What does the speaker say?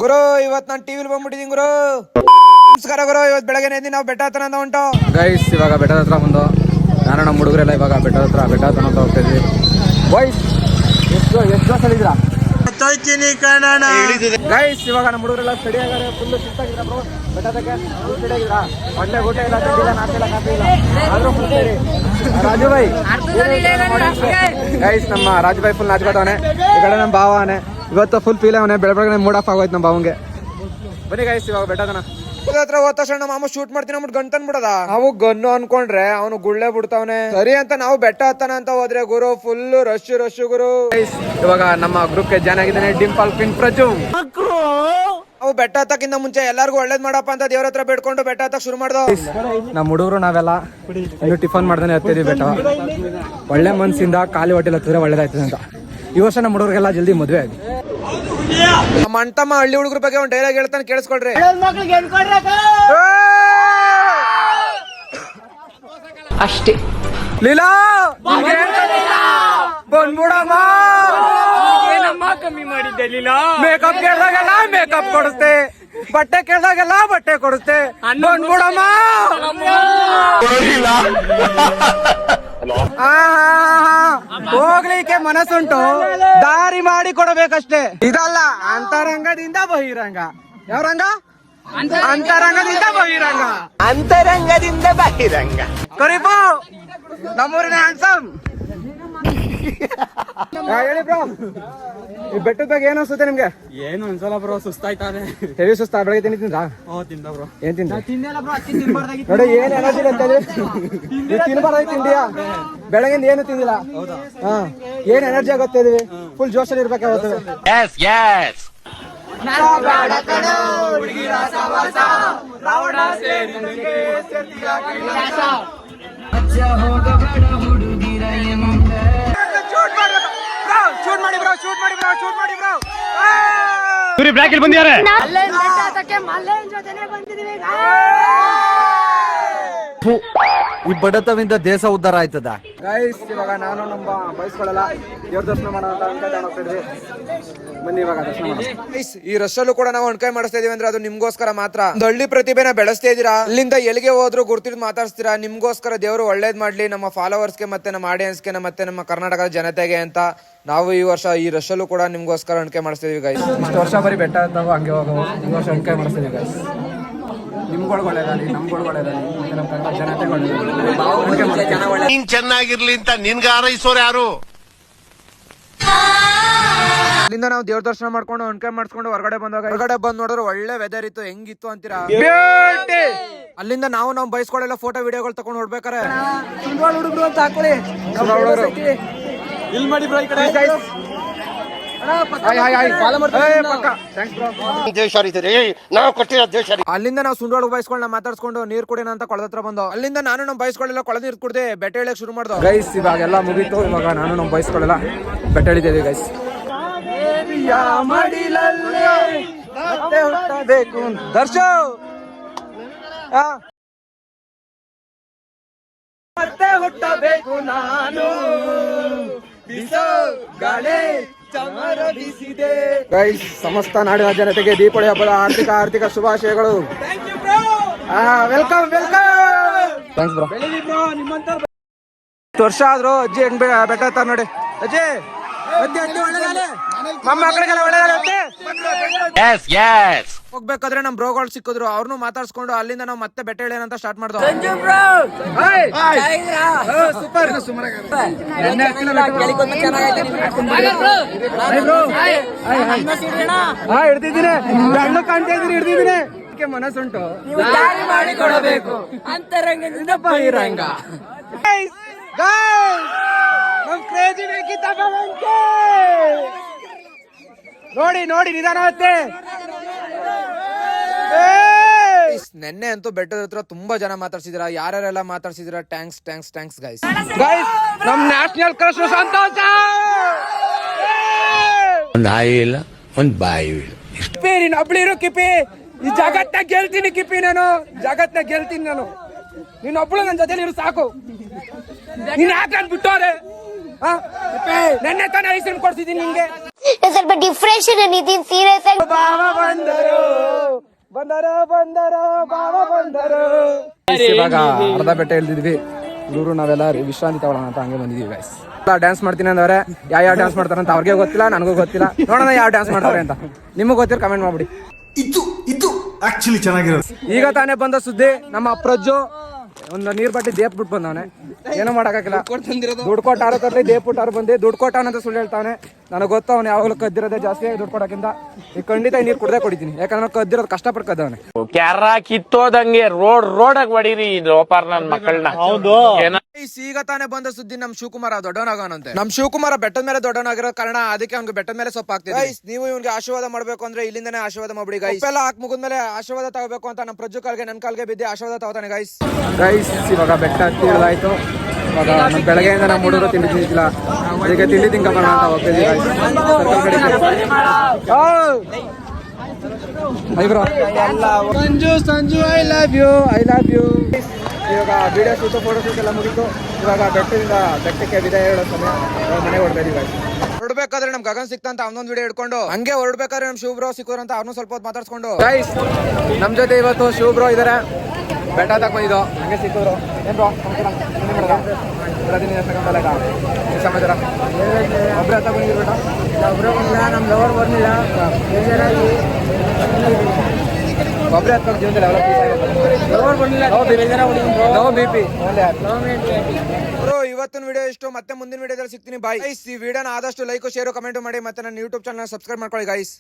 ಗುರು ಇವತ್ ನಾನು ಟಿವಿಲಿ ಬಂದ್ಬಿಟ್ಟಿದೀನಿ ಗುರು. ನಮಸ್ಕಾರ ಗುರು. ಇವತ್ ಬೆಳಗ್ಗೆ ಎದ್ದು ನಾವು ಬೆಟ್ಟ ಹತ್ರ ಅಂತ ಹೊಂಟು ಗೈಸ್. ಇವಾಗ ಬೆಟ್ಟದ ಹತ್ರ ಬಂದು ನಾನು ನಮ್ಮ ಹುಡುಗರೆಲ್ಲ ಇವಾಗ ಬೆಟ್ಟ ಹತ್ರ ಅಂತ ಹೋಗ್ತಾ ಇದ್ವಿ. ಬಾಯ್ಸ್ ಎಷ್ಟು ಕ್ಲಾಸ್ ಇದ್ದೀರಾ ಗೈಸ್? ಇವಾಗ ನಮ್ಮ ಹುಡುಗರೆಲ್ಲ ಸ್ಟಡಿ ಆಗಾರೆ ಫುಲ್ ಸುತ್ತಾಗಿದ್ರ ಬ್ರೋ. ಬೆಟ್ಟದಕ್ಕೆ ಸ್ಟಡಿ ಆಗಿದ್ರಾ? ಒಳ್ಳೆ ಊಟ ಇಲ್ಲ, ತಿಂಡಿಲ್ಲ, ನಾಷ್ಟ ಇಲ್ಲ, ಕಾಫಿ ಇಲ್ಲ, ಆದ್ರೂ full study. Raju Bhai guys, ನಮ್ಮ ರಾಜು ಭಾಯ್ ಫುಲ್ ನಾಚ್ಕೋತವನೆ. ಈ ಕಡೆ ನಮ್ಮ ಭಾವ ಅವನೇ ಇವತ್ತು ಫುಲ್ ಫೀಲ್ ಅವನೇ. ಬೆಳಗ್ಗೆ ಮೂಡ್ ಆಫ್ ಆಗೋಯ್ತು ನಮ್ಮ ಭಾವಂಗೆ. ಬನ್ನಿ ಗೈಸ್ ಇವಾಗ ಬೆಟ್ಟದನ ಹತ್ರ ಹೋದ ತಕ್ಷಣ ನಮ್ಮ ಮಾಮ ಶೂಟ್ ಮಾಡ್ತೀನಿ ಅಂದ್ಬಿಟ್ಟು ಗನ್ ತಂದ್ಬಿಡದ. ನಾವು ಗನ್ನು ಅನ್ಕೊಂಡ್ರೆ ಅವನು ಗುಳ್ಳೆ ಬಿಡ್ತಾವನೆ. ಸರಿ ಅಂತ ನಾವು ಬೆಟ್ಟ ಹತ್ತಾನ ಅಂತ ಹೋದ್ರೆ ಗುರು ಫುಲ್ ರಶ್ ಗುರು. ಇವಾಗ ನಮ್ಮ ಗ್ರೂಪ್ ಗೆ ಜಾಯ್ನ್ ಆಗಿದ್ದಾನೆ ಡಿಂಪಲ್ ಪಿನ್ ಪ್ರಜು. ನಾವು ಬೆಟ್ಟ ಹತ್ತಕ್ಕಿಂತ ಮುಂಚೆ ಎಲ್ಲಾರ್ಗು ಒಳ್ಳೇದ್ ಮಾಡಪ್ಪ ಅಂತ ದೇವ್ರ ಹತ್ರ ಬೇಡ್ಕೊಂಡು ಬೆಟ್ಟ ಹತ್ತಕ್ ಶುರು ಮಾಡ್ದೋ. ನಮ್ಮ ಹುಡುಗರು ನಾವೆಲ್ಲ ಇನ್ನು ಟಿಫನ್ ಮಾಡ್ದಾನೆ ಹತ್ತಿದ್ವಿ ಬೆಟ್ಟ. ಒಳ್ಳೆ ಮನ್ಸಿಂದ ಖಾಲಿ ಹೊಟ್ಟೆಲ್ ಹತ್ತಿದ್ರೆ ಒಳ್ಳೇದಾಯ್ತದೆ ಅಂತ ಈ ವರ್ಷ ನಮ್ಮ ಹುಡುಗರಿಗೆಲ್ಲ ಜಲ್ದಿ ಮದುವೆ ಆಗಿ. ನಮ್ಮ ಅಣ್ತಮ್ಮ ಹಳ್ಳಿ ಹುಡುಗರ ಬಗ್ಗೆ ಒಂದು ಡೈಲಾಗ್ ಹೇಳ್ತಾನೆ, ಕೇಳಿಸ್ಕೊಳ್ರಿ. ಅಷ್ಟೇ ಲೀಲಾ ಬಂದ್ಬಿಡಮ್ಮ. ಕಮ್ಮಿ ಮಾಡಿದ್ದೆ ಲೀಲಾ. ಮೇಕಪ್ ಕೇಳಿದಾಗೆಲ್ಲ ಮೇಕಪ್ ಕೊಡಿಸ್ತೆ, ಬಟ್ಟೆ ಕೇಳಿದಾಗೆಲ್ಲ ಬಟ್ಟೆ ಕೊಡಿಸ್ತೆ. ಬಂದ್ಬಿಡಮ್ಮ. ಹೋಗ್ಲಿಕ್ಕೆ ಮನಸ್ಸುಂಟು, ದಾರಿ ಮಾಡಿ ಕೊಡಬೇಕಷ್ಟೇ. ಇದಲ್ಲ ಅಂತರಂಗದಿಂದ ಬಹಿರಂಗ. ಯಾವ ರಂಗ? ಅಂತರಂಗದಿಂದ ಬಹಿರಂಗ. ಅಂತರಂಗದಿಂದ ಬಹಿರಂಗ. ಕರಿಪು ನಮ್ಮೂರಿನ ಹ್ಯಾಂಡ್ಸಮ್. ಹೇಳಿ ಬ್ರೋ, ಈ ಬೆಟ್ಟದ ಬಗ್ಗೆ ಏನು ಅನ್ಸುತ್ತೆ ನಿಮ್ಗೆ? ಏನು ಅನ್ಸಲ್ಲ ಬ್ರೋ, ಸುಸ್ತಾಯ್ತಾನೆ. ಹೆವಿ ಸುಸ್ತಾ? ಬೆಳಗ್ಗೆ ತಿಂದಿದ್ರಾ? ತಿಂದ ಬ್ರೋ. ಏನ್ ತಿಂದ? ನೋಡಿ ಏನ್ ಎನರ್ಜಿ ತಿನ್ಬಾರ್ದಾಗಿ ತಿಂಡಿಯಾ? ಬೆಳಗಿಂದ ಏನು ತಿಂದಿಲ್ಲ. ಹಾ, ಏನ್ ಎನರ್ಜಿ ಆಗುತ್ತೆ ಇದೀವಿ. ಫುಲ್ ಜೋಶಲ್ಲಿ ಇರ್ಬೇಕಾಗುತ್ತೆ. ಈ ಬಡತವಿಂದ ದೇಶ ಉದ್ಧಾರ ಆಯ್ತದ. ಗೈಸ್ ಇವಾಗ ನಾನು ನಮ್ಮ ಬಯಸ್ಕೊಳ್ಳಲ್ಲ ದೇವ್ರ ದರ್ಶನ ಮಾಡೋಣ ಅಂತ ಹೋಗ್ತಿದ್ವಿ. ಬನ್ನಿ ಇವಾಗ ದರ್ಶನ ಮಾಡೋಣ. ಈ ರಶಲ್ಲೂ ಕೂಡ ನಾವು ಅಣ್ಕಾಯಿ ಮಾಡಿಸ್ತಾ ಇದೀವಿ ಅಂದ್ರೆ ಅದು ನಿಮ್ಗೋಸ್ಕರ ಮಾತ್ರ. ಒಂದು ಹಳ್ಳಿ ಪ್ರತಿಭೆನ ಬೆಳೆಸ್ತಾ ಇದೀರಾ. ಅಲ್ಲಿಂದ ಎಲ್ಲಿಗೆ ಹೋದ್ರು ಗುರ್ತಿದ್ ಮಾತಾಡ್ಸ್ತೀರಾ. ನಿಮ್ಗೋಸ್ಕರ ದೇವರು ಒಳ್ಳೇದ್ ಮಾಡ್ಲಿ ನಮ್ಮ ಫಾಲೋವರ್ಸ್ಗೆ ಮತ್ತೆ ನಮ್ಮ ಆಡಿಯನ್ಸ್ಗೆ ಮತ್ತೆ ನಮ್ಮ ಕರ್ನಾಟಕದ ಜನತೆಗೆ ಅಂತ ನಾವು ಈ ವರ್ಷ ಈ ರಶಲ್ಲೂ ಕೂಡ ನಿಮ್ಗೋಸ್ಕರ ಅಣ್ಕಾಯಿ ಮಾಡಿಸ್ತಾ ಇದೀವಿ ಗೈಸ್. ಇಷ್ಟು ವರ್ಷ ಬರೀ ಬೆಟ್ಟ ಹತ್ತವು ಹಂಗೆ ಹೋಗವು, ಈ ವರ್ಷ ಅಣ್ಕಾಯಿ ಮಾಡಿಸ್ತಾ ಇದೀವಿ ಗೈಸ್. ನಿಮ್ಗಳು ಒಳ್ಳೇದಾಗಲಿ, ನಮ್ಗಳು ಒಳ್ಳೇದಾಗಲಿ, ಮತ್ತೆ ನಮ್ಮ ಕನ್ನಡ ಜನತೆಗಳು ನೀನ್ ಚೆನ್ನಾಗಿರ್ಲಿ ಅಂತ ನಿನ್ಗೆ ಹಾರೈಸೋರು ಯಾರು? ಅಲ್ಲಿಂದ ನಾವು ದೇವ್ರ ದರ್ಶನ ಮಾಡ್ಕೊಂಡು ಅಣ್ಕಾಯಿ ಮಾಡಿಸ್ಕೊಂಡು ಹೊರಗಡೆ ಬಂದ್ ನೋಡಿದ್ರೆ ಒಳ್ಳೆ ವೆದರ್ ಇತ್ತು. ಹೆಂಗಿತ್ತು ಅಂತೀರಾ? ಅಲ್ಲಿಂದ ನಾವು ಬೈಸ್ಕೊಳ್ಳೆಲ್ಲ ಫೋಟೋ ವಿಡಿಯೋಗಳು ತಗೊಂಡು ಹೊಡ್ಬೇಕಾರೆ ಹುಡುಗರು ಅಂತ ಹಾಕೊಳ್ಳಿ. ಇಲ್ಲಿ ಮಾಡಿ ಬ್ರೋ, ಈ ಕಡೆ ಅಲ್ಲಿಂದ ನಾವು ಸುಂಡೋಳ ಬಯಸ್ಕೊಂಡ್ ಮಾತಾಡ್ಸ್ಕೊಂಡು ನೀರ್ ಕುಡಿನ ಅಂತ ಕೊಳದ ಹತ್ರ ಬಂದು ಅಲ್ಲಿಂದ ನಾನು ನಮ್ಮ ಬಯಸ್ಕೊಳ್ಳೆಲ್ಲ ಕೊಳದ ನೀರ್ ಕುಡ್ದೆ ಬೆಟ್ಟ ಇಳಿಯಕ್ ಶುರು ಮಾಡ್ದೋ. ಗೈಸ್ ಇವಾಗೆಲ್ಲ ಮುಗೀತು. ಇವಾಗ ನಾನು ನಮ್ಮ ಬಯಸ್ಕೊಳ್ಳೆಲ್ಲ ಬೆಟ್ಟ ಇಳಿತೀವಿ ಗೈಸ್. ದರ್ಶನ್ ಮತ್ತೆ ಹುಟ್ಟಬೇಕು ನಾನು, ಗೈಸ್ ಸಮಸ್ತ ನಾಡಿನ ಜನತೆಗೆ ದೀಪಾವಳಿ ಹಬ್ಬದ ಆರ್ಥಿಕ ಶುಭಾಶಯಗಳು. Welcome thanks bro. ವರ್ಷ ಆದ್ರೂ ಅಜ್ಜಿ ಹೆಂಗ್ ಬೆಟ್ಟ ಹತ್ತಾರ ನೋಡಿ. ಅಜ್ಜಿ ನಮ್ಮ ಮಕ್ಕಳಿಗೆಲ್ಲ ಒಳ್ಳೆದಾಗುತ್ತೆ. ಹೋಗ್ಬೇಕಾದ್ರೆ ನಮ್ ಬ್ರೋಗಳು ಸಿಕ್ಕಿದ್ರು, ಅವ್ರನ್ನು ಮಾತಾಡ್ಸ್ಕೊಂಡು ಅಲ್ಲಿಂದ ನಾವು ಮತ್ತೆ ಬೆಟ್ಟ ಇಳಿಯೋಣ ಸ್ಟಾರ್ಟ್ ಮಾಡ್ದೋ. ಸೂಪರ್ ಹಿಡ್ದಿದ್ದೀನಿ, ಹಣ್ಣು ಕಾಣ್ತಾ ಇದ್ದೀನಿ, ಹಿಡ್ದಿದ್ದೀನಿ. ಮನಸ್ಸುಂಟು, ಮಾಡಿಕೊಡಬೇಕು ಅಂತರಂಗದಿಂದ ಬಹಿರಂಗ. ನೋಡಿ ನಿಧಾನವತ್ತೆ. ನೆನ್ನೆ ಅಂತೂ ಬೆಟ್ಟದ ಹತ್ರ ತುಂಬಾ ಜನ ಮಾತಾಡ್ಸಿದ್ರ. ಯಾರ್ಯಾರೆಲ್ಲ ಮಾತಾಡ್ಸಿದ್ರ ಟ್ಯಾಂಕ್ಸ್ ಗೈಸ್. ನಮ್ ನ್ಯಾಷನಲ್ ಕ್ರಶ್ ಸಂತೋಷ. ಒಂದ್ ಹಾಯಿ ಇಲ್ಲ, ಒಂದ್ ಬಾಯಿ ಇಲ್ಲ. ನೀನ್ ಒಬ್ಳಿರೋ ಕಿಪಿ, ಈ ಜಗತ್ನ ಗೆಲ್ತೀನಿ ಕಿಪಿ. ಜಗತ್ನ ಗೆಲ್ತೀನಿ ನಾನು. ನೀನೊಬ್ಳು ನನ್ನ ಜೊತೆಲಿ ಇರು ಸಾಕು. ನೀನ್ ಯಾಕೆ ಬಿಟ್ಟೋರೆ? ನೆನ್ನೆ ತಾನೇ ಐಸ್ ಕ್ರೀಮ್ ಕೊಡ್ಸಿದೀನಿ ನಿಂಗೆ. ಸ್ವಲ್ಪ ಡಿಫ್ರೆಷನ್ ನಿತಿನ್ ಸೀರಿಯಸ್ ಆಗಿ ಬಾವ ಬಂದರು ಬಂದರು ಬಂದರು ಬಾವ ಬಂದರು. ಇವಾಗ ಅರ್ಧ ಬೆಟ್ಟ ಇಳ್ದಿದ್ವಿ. ಇವರು ನಾವೆಲ್ಲ ವಿಶ್ರಾಂತಿ ತಗೊಳ್ಳೋಣ ಅಂತ ಹಂಗೆ ಬಂದಿದೀವಿ ಗೈಸ್. ಡ್ಯಾನ್ಸ್ ಮಾಡ್ತೀನಿ ಅಂದ್ರೆ ಯಾವ ಡ್ಯಾನ್ಸ್ ಮಾಡ್ತಾರೆ ಅಂತ ಅವ್ರಿಗೆ ಗೊತ್ತಿಲ್ಲ, ನನಗೂ ಗೊತ್ತಿಲ್ಲ. ನೋಡೋಣ ಯಾವ ಡ್ಯಾನ್ಸ್ ಮಾಡ್ತಾರೆ ಅಂತ. ನಿಮಗ್ ಗೊತ್ತಿರೋ ಕಮೆಂಟ್ ಮಾಡ್ಬಿಡಿ. ಇದು ಆಕ್ಚುಲಿ ಚೆನ್ನಾಗಿರೋದು. ಈಗ ತಾನೇ ಬಂದ ಸುದ್ದಿ, ನಮ್ಮ ಪ್ರಜ್ಜು ಒಂದು ನೀರ್ ಬಟ್ಟಿ ದೇಪ್ ಬಿಟ್ಟು ಬಂದವನೆ. ಏನೋ ಮಾಡಕ್ಕಾಗಿಲ್ಲ, ದುಡ್ಡು ಕೊಟ್ಟಾರು ತರ್ಲಿ ದೇಪ್ ಬಿಟ್ಟಾರು ಬಂದು ದುಡ್ಡು ಕೊಟ್ಟಾನಂತ ಸುಳ್ಳು ಹೇಳ್ತಾನೆ. ನನಗೆ ಗೊತ್ತ ಅವ್ನು ಯಾವಾಗಲೂ ಕದ್ದಿರೋದೇ ಜಾಸ್ತಿ ದುಡ್ಡು ಕೊಡೋಕ್ಕಿಂತ. ಈಗ ಖಂಡಿತ ನೀರು ಕುಡ್ದೇ ಕೊಡಿತೀನಿ, ಯಾಕಂದ್ರೆ ಕದ್ದಿರೋದು ಕಷ್ಟಪಟ್ಟು ಕದ್ದವನೆ. ಕ್ಯಾರ ಕಿತ್ತೋದಂಗೆ ರೋಡಾಗ ಹೊಡೀರಿ ಲೋಪಾರ್ ನನ್ ಮಕ್ಕಳನ್ನ. ಹೌದು ಈಗ ತಾನೇ ಬಂದ ಸುದ್ದಿ, ನಮ್ ಶಿವಕುಮಾರ ದೊಡ್ಡವನಾಗವನಂತೆ. ನಮ್ ಶಿವಕುಮಾರ ಬೆಟ್ಟದ ಮೇಲೆ ದೊಡ್ಡವನಾಗಿರೋ ಕಾರಣ ಅದಕ್ಕೆ ಅವ್ನಿಗೆ ಬೆಟ್ಟದ ಮೇಲೆ ಸೊಪ್ಪು ಹಾಕ್ತಿದೆ. ನೀವು ಇವ್ನಿಗೆ ಆಶೀರ್ವಾದ ಮಾಡ್ಬೇಕು ಅಂದ್ರೆ ಇಲ್ಲಿಂದಾನೆ ಆಶೀರ್ವಾದ ಮಾಡ್ಬಿಡಿ ಗೈಸ್. ಎಲ್ಲ ಹಾಕಿ ಮುಗಿದ್ಮೇಲೆ ಆಶೀರ್ವಾದ ತಗೋಬೇಕು ಅಂತ ನಮ್ಮ ಪ್ರಜ್ಜು ಕಾಲ್ಗೆ ನನ್ನ ಕಾಲ್ಗೆ ಬಿದ್ದೆ ಆಶೀರ್ವಾದ ತಗೋತಾನೆ ಗೈಸ್. ಗೈಸ್ ಇವಾಗ ಬೆಟ್ಟ ಹತ್ತಿ ಇಳಿದಾಯ್ತು. ಇವಾಗ ನಮ್ಮ ಬೆಳಗ್ಗೆಯಿಂದ ನಮ್ಮ ಹುಡುಗರು ತಿಂಡಿ ತಿಂದಿಲ್ಲ, ಅದಕ್ಕೆ ತಿಂಡಿ ತಿನ್ಕೊಂಬರೋಣ ಅಂತ ಹೋಗ್ತಿದ್ವಿ ಗೈಸ್. ಸರ್ಕಲ್ ಕಡೆಗೆ Sanju I love you I love you. ಇವಾಗ ವಿಡಿಯೋ ಶೂಟ್ ಫೋಟೋ ಶೂಟ್ ಎಲ್ಲ ಮುಗಿತು. ಇವಾಗ ಬೆಟ್ಟಕ್ಕೆ ವಿದಾಯ ಹೇಳೋ ಸಮಯ. ಮನೆಗೆ ಹೊರಡ್ತಾ ಇದೀವಿ. ಹೊರಡ್ಬೇಕಾದ್ರೆ ನಮ್ ಗಗನ್ ಸಿಕ್ತ ಅಂತ ಅವನೊಂದು ವಿಡಿಯೋ ಹಿಡ್ಕೊಂಡು ಹಂಗೆ ಹೊರಡ್ಬೇಕಾದ್ರೆ ನಮ್ ಶಿವ ಬ್ರೋ ಸಿಕ್ಕೋರು ಅಂತ ಅವ್ನು ಸ್ವಲ್ಪ ಹೊತ್ತು ಮಾತಾಡ್ಸ್ಕೊಂಡು ಗೈಸ್ ನಮ್ ಜೊತೆ ಇವತ್ತು ಶಿವ ಬ್ರೋ ಇದಾರೆ. ಬೆಟ್ಟ ತಗೊಂಡಿದ್ದು ಹಂಗೆ ಸಿಕ್ಕಿದ್ರು. ಏನ್ ಬ್ರೋ ಸಮಾಚಾರ? ಒಬ್ಬರೇ ತಗೊಂಡಿದ್ರು ಬೇಟ? ಒಬ್ಬರೇ ಬಂದಿಲ್ಲ, ನಮ್ ಲವರ್ ಬಂದಿಲ್ಲ. ಒಬ್ಬರೇ ಹತ್ಕೊಂಡು ಜೀವನದಲ್ಲಿ ಇವತ್ತಿನ ವಿಡಿಯೋ ಇಷ್ಟು. ಮತ್ತೆ ಮುಂದಿನ ವಿಡಿಯೋದಲ್ಲಿ ಸಿಗ್ತೀನಿ. ಬಾಯ್. ಈ ವಿಡಿಯೋನ ಆದಷ್ಟು ಲೈಕ್ ಶೇರ್ ಕಮೆಂಟ್ ಮಾಡಿ ಮತ್ತೆ ನನ್ನ ಯೂಟ್ಯೂಬ್ ಚಾನಲ್ ಸಬ್ಸ್ಕ್ರೈಬ್ ಮಾಡ್ಕೊಳ್ಳಿ ಗೈಸ್.